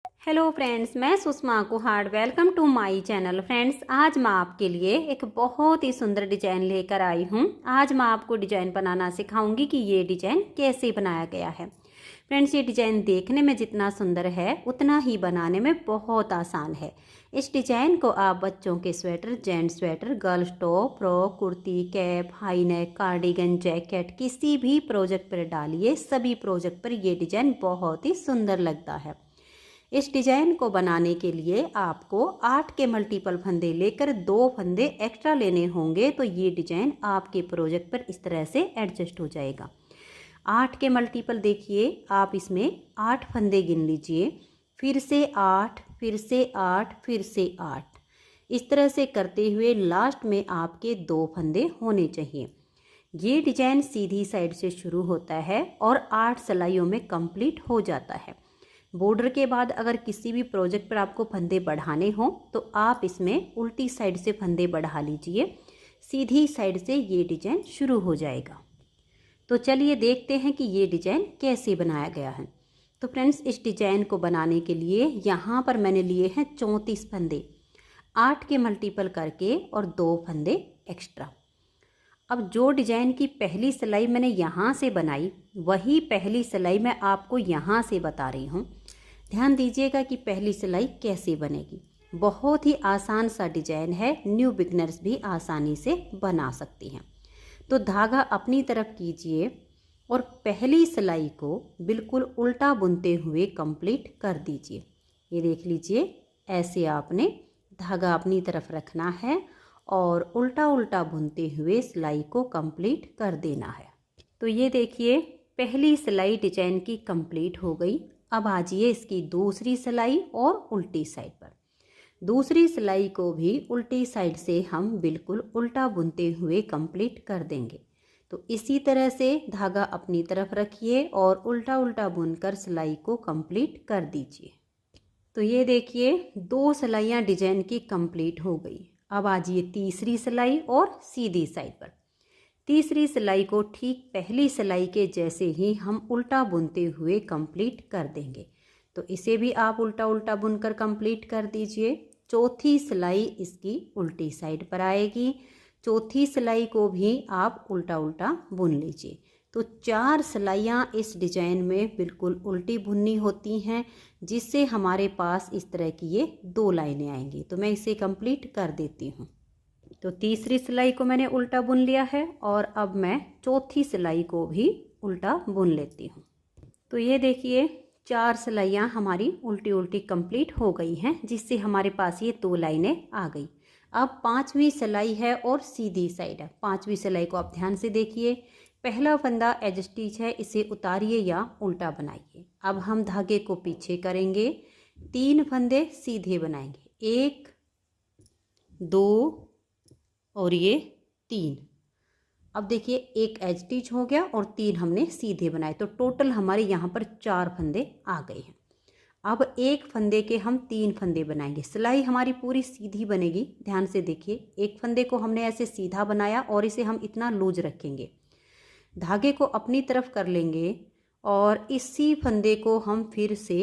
Hello friends, मैं Sushma Kuhad. Welcome to my channel. Friends, आज मैं आपके लिए एक बहुत ही सुंदर डिजाइन लेकर आई हूँ। आज मैं आपको डिजाइन बनाना सिखाऊंगी कि ये डिजाइन कैसे बनाया गया है। फ्रेंड्स, ये डिजाइन देखने में जितना सुंदर है उतना ही बनाने में बहुत आसान है। इस डिजाइन को आप बच्चों के sweater, gents sweater, girls top, frock, kurti, cap, high neck, cardigan, jacket किसी भी प्रोजेक्ट पर डालिए। सभी प्रोजेक्ट पर ये डिजाइन बहुत ही सुंदर लगता है। इस डिजाइन को बनाने के लिए आपको 8 के मल्टीपल फंदे लेकर 2 फंदे एक्स्ट्रा लेने होंगे, तो ये डिजाइन आपके प्रोजेक्ट पर इस तरह से एडजस्ट हो जाएगा। 8 के मल्टीपल देखिए, आप इसमें 8 फंदे गिन लीजिए, फिर से 8, फिर से 8, फिर से 8। इस तरह से करते हुए लास्ट में आपके 2 फंदे होने चाहिए। ये डिजाइन सीधी साइड से शुरू होता है और 8 सिलाइयों में कंप्लीट हो जाता है। बॉर्डर के बाद अगर किसी भी प्रोजेक्ट पर आपको फंदे बढ़ाने हो तो आप इसमें उल्टी साइड से फंदे बढ़ा लीजिए, सीधी साइड से ये डिजाइन शुरू हो जाएगा। तो चलिए देखते हैं कि ये डिजाइन कैसे बनाया गया है। तो फ्रेंड्स, इस डिजाइन को बनाने के लिए यहाँ पर मैंने लिए हैं 34 फंदे, 8 के मल्टीपल करके और 2 फंदे एक्स्ट्रा। अब जो डिजाइन की पहली सिलाई मैंने यहाँ से बनाई, वही पहली सिलाई मैं आपको यहाँ से बता रही हूँ। ध्यान दीजिएगा कि पहली सिलाई कैसे बनेगी। बहुत ही आसान सा डिजाइन है, न्यू बिगनर्स भी आसानी से बना सकती हैं। तो धागा अपनी तरफ कीजिए और पहली सिलाई को बिल्कुल उल्टा बुनते हुए कंप्लीट कर दीजिए। ये देख लीजिए, ऐसे आपने धागा अपनी तरफ रखना है और उल्टा उल्टा बुनते हुए सिलाई को कंप्लीट कर देना है। तो ये देखिए, पहली सिलाई डिजाइन की कंप्लीट हो गई। अब आजिए इसकी दूसरी सिलाई और उल्टी साइड पर। दूसरी सिलाई को भी उल्टी साइड से हम बिल्कुल उल्टा बुनते हुए कंप्लीट कर देंगे। तो इसी तरह से धागा अपनी तरफ रखिए और उल्टा उल्टा बुनकर सिलाई को कंप्लीट कर दीजिए। तो ये देखिए, 2 सिलाइयाँ डिजाइन की कंप्लीट हो गई। अब आजिए तीसरी सिलाई और सीधी साइड पर। तीसरी सिलाई को ठीक पहली सिलाई के जैसे ही हम उल्टा बुनते हुए कंप्लीट कर देंगे। तो इसे भी आप उल्टा उल्टा बुनकर कंप्लीट कर दीजिए। चौथी सिलाई इसकी उल्टी साइड पर आएगी। चौथी सिलाई को भी आप उल्टा उल्टा बुन लीजिए। तो 4 सिलाइयाँ इस डिजाइन में बिल्कुल उल्टी बुननी होती हैं, जिससे हमारे पास इस तरह की ये 2 लाइनें आएंगी। तो मैं इसे कंप्लीट कर देती हूँ। तो तीसरी सिलाई को मैंने उल्टा बुन लिया है और अब मैं चौथी सिलाई को भी उल्टा बुन लेती हूँ। तो ये देखिए, 4 सिलाइयाँ हमारी उल्टी उल्टी कंप्लीट हो गई हैं, जिससे हमारे पास ये 2 लाइनें आ गई। अब 5वीं सिलाई है और सीधी साइड है। 5वीं सिलाई को आप ध्यान से देखिए। पहला फंदा एज स्टिच है, इसे उतारिए या उल्टा बनाइए। अब हम धागे को पीछे करेंगे, 3 फंदे सीधे बनाएंगे, 1, 2 और ये 3। अब देखिए, एक एज स्टिच हो गया और 3 हमने सीधे बनाए, तो टोटल हमारे यहाँ पर 4 फंदे आ गए हैं। अब एक फंदे के हम 3 फंदे बनाएंगे। सिलाई हमारी पूरी सीधी बनेगी। ध्यान से देखिए, एक फंदे को हमने ऐसे सीधा बनाया और इसे हम इतना लूज रखेंगे। धागे को अपनी तरफ कर लेंगे और इसी फंदे को हम फिर से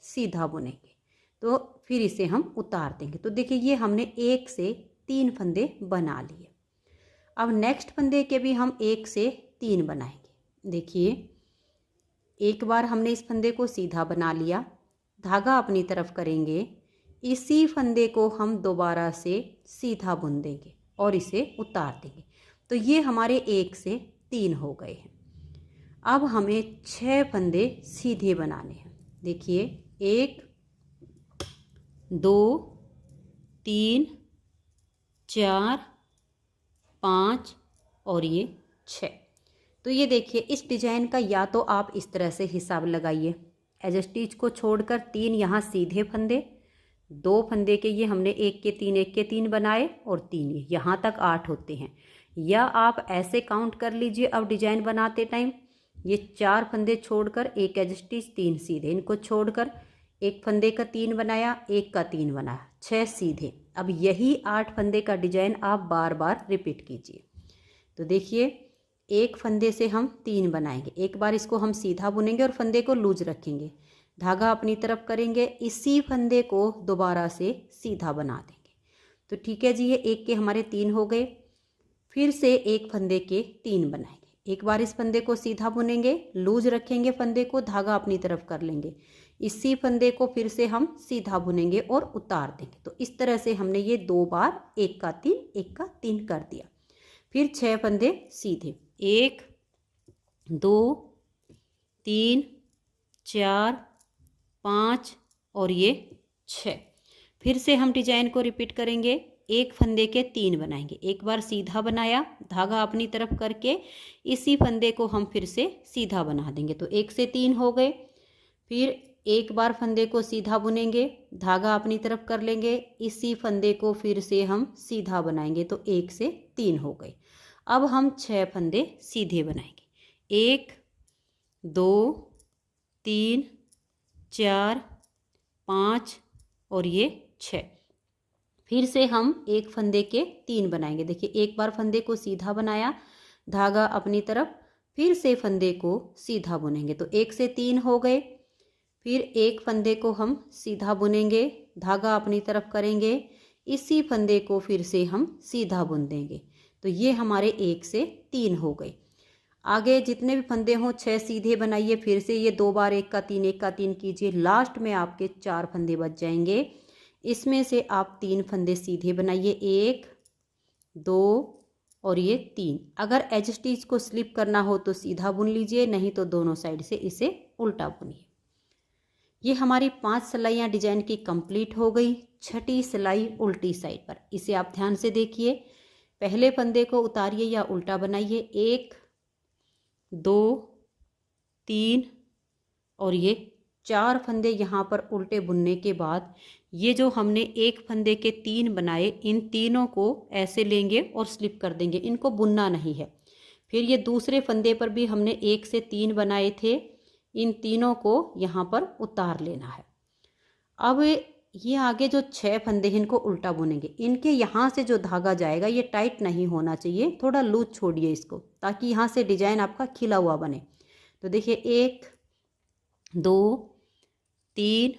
सीधा बुनेंगे, तो फिर इसे हम उतार देंगे। तो देखिए, ये हमने 1 से 3 फंदे बना लिए। अब नेक्स्ट फंदे के भी हम 1 से 3 बनाएंगे। देखिए, एक बार हमने इस फंदे को सीधा बना लिया, धागा अपनी तरफ करेंगे, इसी फंदे को हम दोबारा से सीधा बुन देंगे और इसे उतार देंगे। तो ये हमारे 1 से 3 हो गए हैं। अब हमें 6 फंदे सीधे बनाने हैं। देखिए, 1, 2, 3, 4, 5 और ये 6। तो ये देखिए, इस डिजाइन का या तो आप इस तरह से हिसाब लगाइए, एज स्टिच को छोड़कर 3 यहाँ सीधे फंदे, 2 फंदे के ये हमने 1 के 3 1 के 3 बनाए और 3 ये, यहाँ तक 8 होते हैं। या आप ऐसे काउंट कर लीजिए, अब डिजाइन बनाते टाइम ये 4 फंदे छोड़कर 1 एज स्टिच, 3 सीधे, इनको छोड़कर 1 फंदे का 3 बनाया, 1 का 3 बनाया, 6 सीधे। अब यही 8 फंदे का डिजाइन आप बार बार रिपीट कीजिए। तो देखिए, 1 फंदे से हम 3 बनाएंगे, एक बार इसको हम सीधा बुनेंगे और फंदे को लूज रखेंगे, धागा अपनी तरफ करेंगे, इसी फंदे को दोबारा से सीधा बना देंगे। तो ठीक है जी, ये एक के हमारे 3 हो गए। फिर से एक फंदे के 3 बनाएंगे। एक बार इस फंदे को सीधा बुनेंगे, लूज रखेंगे फंदे को, धागा अपनी तरफ कर लेंगे, इसी फंदे को फिर से हम सीधा बुनेंगे और उतार देंगे। तो इस तरह से हमने ये 2 बार एक का 3 कर दिया। फिर 6 फंदे सीधे, 1 2 3 4 5 और ये 6। फिर से हम डिजाइन को रिपीट करेंगे, एक फंदे के 3 बनाएंगे। एक बार सीधा बनाया, धागा अपनी तरफ करके इसी फंदे को हम फिर से सीधा बना देंगे। तो 1 से 3 हो गए। फिर एक बार फंदे को सीधा बुनेंगे, धागा अपनी तरफ कर लेंगे, इसी फंदे को फिर से हम सीधा बनाएंगे। तो 1 से 3 हो गए। अब हम 6 फंदे सीधे बनाएंगे, 1 2 3 4 5 और ये 6। फिर से हम एक फंदे के 3 बनाएंगे। देखिए, एक बार फंदे को सीधा बनाया, धागा अपनी तरफ, फिर से फंदे को सीधा बुनेंगे। तो 1 से 3 हो गए। फिर एक फंदे को हम सीधा बुनेंगे, धागा अपनी तरफ करेंगे, इसी फंदे को फिर से हम सीधा बुन देंगे। तो ये हमारे 1 से 3 हो गए। आगे जितने भी फंदे हों 6 सीधे बनाइए। फिर से ये 2 बार 1 का 3 कीजिए। लास्ट में आपके 4 फंदे बच जाएंगे। इसमें से आप 3 फंदे सीधे बनाइए, 1 2 और ये 3। अगर एज स्टिच को स्लिप करना हो तो सीधा बुन लीजिए, नहीं तो दोनों साइड से इसे उल्टा बुनिए। ये हमारी 5 सिलाइयाँ डिजाइन की कंप्लीट हो गई। छठी सिलाई उल्टी साइड पर, इसे आप ध्यान से देखिए। पहले फंदे को उतारिए या उल्टा बनाइए, 1 2 3 और ये 4 फंदे यहाँ पर उल्टे बुनने के बाद ये जो हमने एक फंदे के 3 बनाए, इन तीनों को ऐसे लेंगे और स्लिप कर देंगे, इनको बुनना नहीं है। फिर ये दूसरे फंदे पर भी हमने 1 से 3 बनाए थे, इन तीनों को यहाँ पर उतार लेना है। अब ये आगे जो 6 फंदे हैं इनको उल्टा बुनेंगे। इनके यहाँ से जो धागा जाएगा ये टाइट नहीं होना चाहिए, थोड़ा लूज छोड़िए इसको, ताकि यहाँ से डिजाइन आपका खिला हुआ बने। तो देखिए, 1 2 3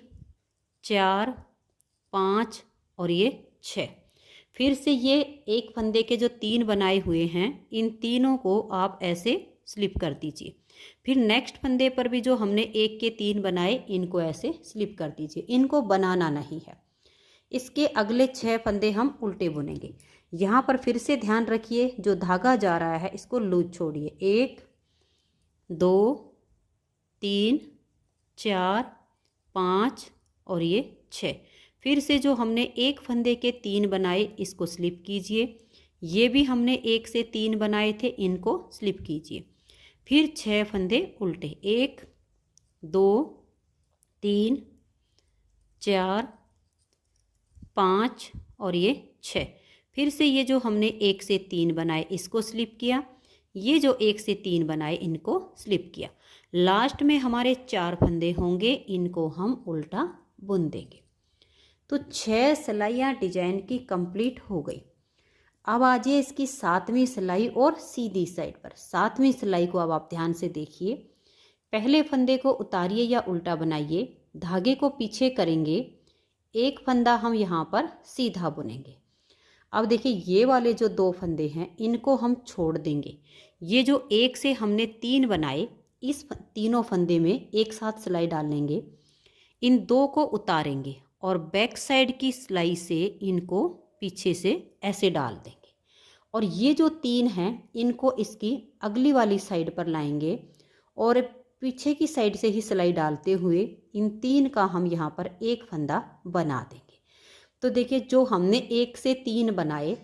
4 5 और ये 6। फिर से ये एक फंदे के जो 3 बनाए हुए हैं, इन तीनों को आप ऐसे स्लिप कर दीजिए। फिर नेक्स्ट फंदे पर भी जो हमने 1 के 3 बनाए, इनको ऐसे स्लिप कर दीजिए, इनको बनाना नहीं है। इसके अगले 6 फंदे हम उल्टे बुनेंगे। यहाँ पर फिर से ध्यान रखिए, जो धागा जा रहा है इसको लूज छोड़िए, 1 2 3 4 5 और ये 6। फिर से जो हमने एक फंदे के 3 बनाए, इसको स्लिप कीजिए। ये भी हमने 1 से 3 बनाए थे, इनको स्लिप कीजिए। फिर 6 फंदे उल्टे, 1 2 3 4 5 और ये 6। फिर से ये जो हमने 1 से 3 बनाए, इसको स्लिप किया। ये जो 1 से 3 बनाए, इनको स्लिप किया। लास्ट में हमारे 4 फंदे होंगे, इनको हम उल्टा बुन देंगे। तो 6 सिलाइयाँ डिजाइन की कंप्लीट हो गई। अब आ जाइए इसकी 7वीं सिलाई और सीधी साइड पर। 7वीं सिलाई को अब आप ध्यान से देखिए। पहले फंदे को उतारिए या उल्टा बनाइए, धागे को पीछे करेंगे, एक फंदा हम यहाँ पर सीधा बुनेंगे। अब देखिए, ये वाले जो 2 फंदे हैं, इनको हम छोड़ देंगे। ये जो 1 से हमने 3 बनाए, इस तीनों फंदे में एक साथ सिलाई डाल लेंगे, इन 2 को उतारेंगे और बैक साइड की सिलाई से इनको पीछे से ऐसे डाल देंगे। और ये जो 3 हैं, इनको इसकी अगली वाली साइड पर लाएंगे और पीछे की साइड से ही सिलाई डालते हुए इन 3 का हम यहाँ पर एक फंदा बना देंगे। तो देखिए, जो हमने 1 से 3 बनाए,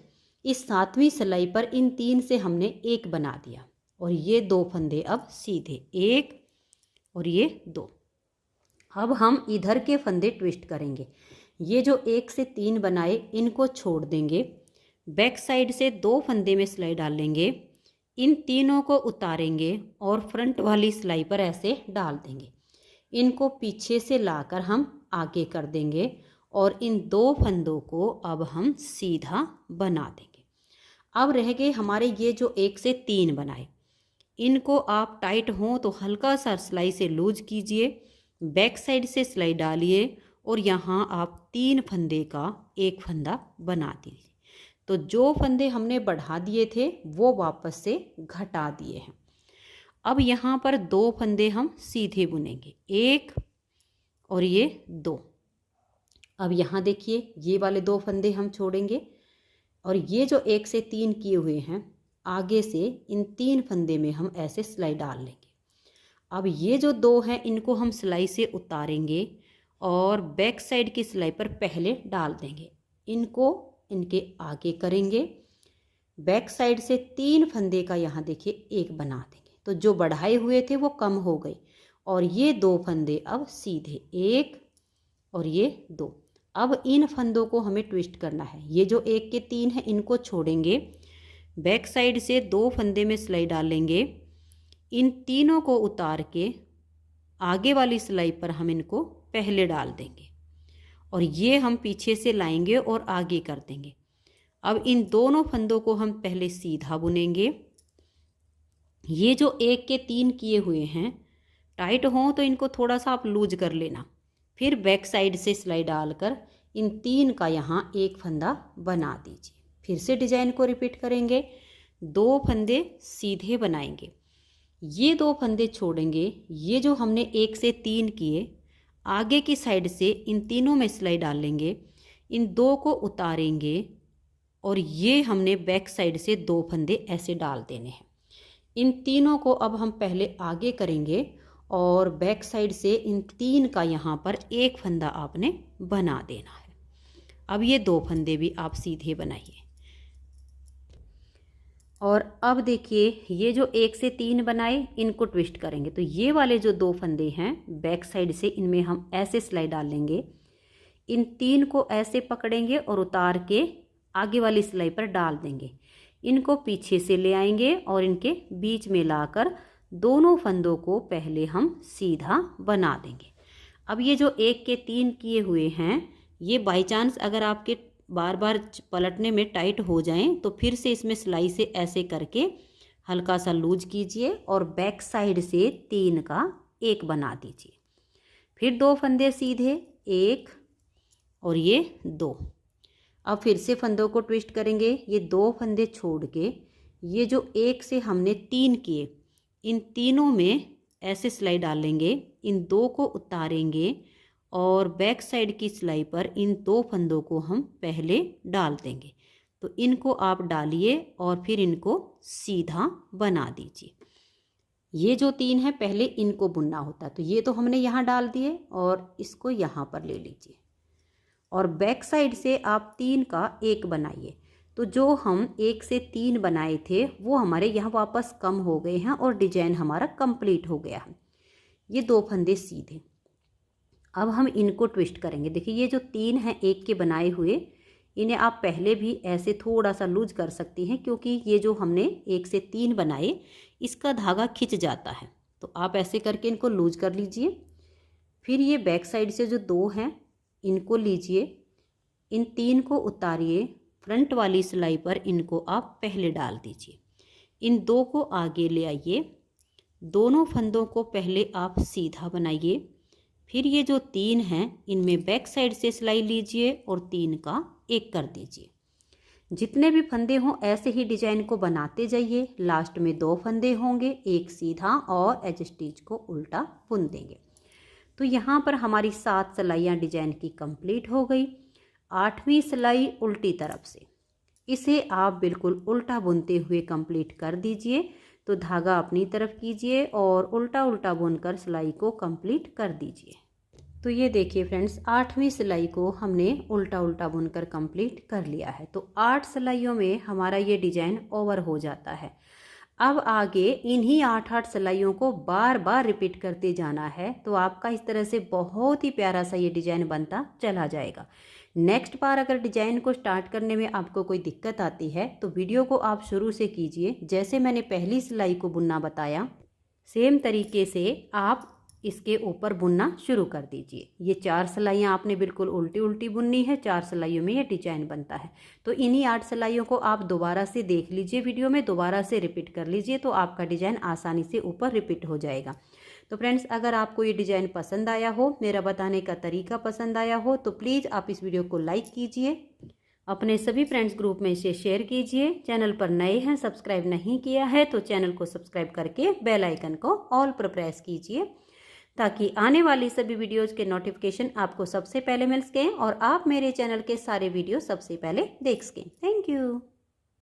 इस 7वीं सिलाई पर इन 3 से हमने एक बना दिया और ये 2 फंदे अब सीधे, 1 और ये 2। अब हम इधर के फंदे ट्विस्ट करेंगे। ये जो 1 से 3 बनाए, इनको छोड़ देंगे, बैक साइड से 2 फंदे में सिलाई डाल लेंगे, इन तीनों को उतारेंगे और फ्रंट वाली सिलाई पर ऐसे डाल देंगे। इनको पीछे से लाकर हम आगे कर देंगे और इन 2 फंदों को अब हम सीधा बना देंगे। अब रह गए हमारे ये जो 1 से 3 बनाए, इनको आप टाइट हों तो हल्का सा सिलाई से लूज कीजिए, बैक साइड से सिलाई डालिए और यहाँ आप 3 फंदे का एक फंदा बना दीजिए। तो जो फंदे हमने बढ़ा दिए थे वो वापस से घटा दिए हैं। अब यहाँ पर 2 फंदे हम सीधे बुनेंगे, 1 और ये 2। अब यहाँ देखिए ये वाले 2 फंदे हम छोड़ेंगे और ये जो 1 से 3 किए हुए हैं आगे से इन 3 फंदे में हम ऐसे सिलाई डाल लेंगे। अब ये जो 2 हैं इनको हम सिलाई से उतारेंगे और बैक साइड की सिलाई पर पहले डाल देंगे। इनको इनके आगे करेंगे, बैक साइड से 3 फंदे का यहाँ देखिए एक बना देंगे। तो जो बढ़ाए हुए थे वो कम हो गए और ये 2 फंदे अब सीधे, 1 और ये 2। अब इन फंदों को हमें ट्विस्ट करना है। ये जो 1 के 3 हैं इनको छोड़ेंगे, बैक साइड से 2 फंदे में सिलाई डालेंगे, इन तीनों को उतार के आगे वाली सिलाई पर हम इनको पहले डाल देंगे और ये हम पीछे से लाएंगे और आगे कर देंगे। अब इन दोनों फंदों को हम पहले सीधा बुनेंगे। ये जो 1 के 3 किए हुए हैं टाइट हों तो इनको थोड़ा सा आप लूज कर लेना। फिर बैक साइड से सिलाई डालकर इन 3 का यहाँ एक फंदा बना दीजिए। फिर से डिजाइन को रिपीट करेंगे, 2 फंदे सीधे बनाएंगे, ये 2 फंदे छोड़ेंगे, ये जो हमने 1 से 3 किए आगे की साइड से इन तीनों में सिलाई डालेंगे, इन 2 को उतारेंगे और ये हमने बैक साइड से 2 फंदे ऐसे डाल देने हैं। इन तीनों को अब हम पहले आगे करेंगे और बैक साइड से इन 3 का यहाँ पर एक फंदा आपने बना देना है। अब ये 2 फंदे भी आप सीधे बनाइए और अब देखिए ये जो 1 से 3 बनाए इनको ट्विस्ट करेंगे। तो ये वाले जो 2 फंदे हैं बैक साइड से इनमें हम ऐसे सिलाई डालेंगे, इन 3 को ऐसे पकड़ेंगे और उतार के आगे वाली सिलाई पर डाल देंगे। इनको पीछे से ले आएंगे और इनके बीच में लाकर दोनों फंदों को पहले हम सीधा बना देंगे। अब ये जो 1 के 3 किए हुए हैं ये बाई चांस अगर आपके बार बार पलटने में टाइट हो जाएं तो फिर से इसमें सिलाई से ऐसे करके हल्का सा लूज कीजिए और बैक साइड से 3 का एक बना दीजिए। फिर 2 फंदे सीधे, 1 और ये 2। अब फिर से फंदों को ट्विस्ट करेंगे, ये 2 फंदे छोड़ के ये जो 1 से हमने 3 किए इन तीनों में ऐसे सिलाई डालेंगे, इन 2 को उतारेंगे और बैक साइड की सिलाई पर इन 2 फंदों को हम पहले डाल देंगे। तो इनको आप डालिए और फिर इनको सीधा बना दीजिए। ये जो 3 है पहले इनको बुनना होता है, तो ये तो हमने यहाँ डाल दिए और इसको यहाँ पर ले लीजिए और बैक साइड से आप 3 का एक बनाइए। तो जो हम 1 से 3 बनाए थे वो हमारे यहाँ वापस कम हो गए हैं और डिजाइन हमारा कंप्लीट हो गया है। ये 2 फंदे सीधे, अब हम इनको ट्विस्ट करेंगे। देखिए ये जो 3 हैं 1 के बनाए हुए इन्हें आप पहले भी ऐसे थोड़ा सा लूज कर सकती हैं क्योंकि ये जो हमने 1 से 3 बनाए इसका धागा खिंच जाता है। तो आप ऐसे करके इनको लूज कर लीजिए। फिर ये बैक साइड से जो 2 हैं इनको लीजिए, इन 3 को उतारिए, फ्रंट वाली सिलाई पर इनको आप पहले डाल दीजिए, इन 2 को आगे ले आइए, दोनों फंदों को पहले आप सीधा बनाइए। फिर ये जो 3 हैं इनमें बैक साइड से सिलाई लीजिए और 3 का एक कर दीजिए। जितने भी फंदे हों ऐसे ही डिजाइन को बनाते जाइए। लास्ट में 2 फंदे होंगे, एक सीधा और एज स्टिच को उल्टा बुन देंगे। तो यहाँ पर हमारी 7 सिलाइयाँ डिजाइन की कंप्लीट हो गई। 8वीं सिलाई उल्टी तरफ से, इसे आप बिल्कुल उल्टा बुनते हुए कंप्लीट कर दीजिए। तो धागा अपनी तरफ कीजिए और उल्टा उल्टा बुनकर सिलाई को कंप्लीट कर दीजिए। तो ये देखिए फ्रेंड्स 8वीं सिलाई को हमने उल्टा उल्टा बुनकर कंप्लीट कर लिया है। तो 8 सिलाइयों में हमारा ये डिजाइन ओवर हो जाता है। अब आगे इन्हीं 8 सिलाइयों को बार बार रिपीट करते जाना है। तो आपका इस तरह से बहुत ही प्यारा सा ये डिजाइन बनता चला जाएगा। नेक्स्ट बार अगर डिजाइन को स्टार्ट करने में आपको कोई दिक्कत आती है तो वीडियो को आप शुरू से कीजिए। जैसे मैंने पहली सिलाई को बुनना बताया सेम तरीके से आप इसके ऊपर बुनना शुरू कर दीजिए। ये 4 सिलाइयाँ आपने बिल्कुल उल्टी उल्टी बुननी है। 4 सिलाइयों में ये डिजाइन बनता है। तो इन्हीं 8 सिलाइयों को आप दोबारा से देख लीजिए, वीडियो में दोबारा से रिपीट कर लीजिए तो आपका डिजाइन आसानी से ऊपर रिपीट हो जाएगा। तो फ्रेंड्स, अगर आपको ये डिज़ाइन पसंद आया हो, मेरा बताने का तरीका पसंद आया हो, तो प्लीज़ आप इस वीडियो को लाइक कीजिए, अपने सभी फ्रेंड्स ग्रुप में इसे शेयर कीजिए। चैनल पर नए हैं, सब्सक्राइब नहीं किया है तो चैनल को सब्सक्राइब करके बेल आइकन को ऑल पर प्रेस कीजिए, ताकि आने वाली सभी वीडियोज़ के नोटिफिकेशन आपको सबसे पहले मिल सकें और आप मेरे चैनल के सारे वीडियो सबसे पहले देख सकें। Thank you.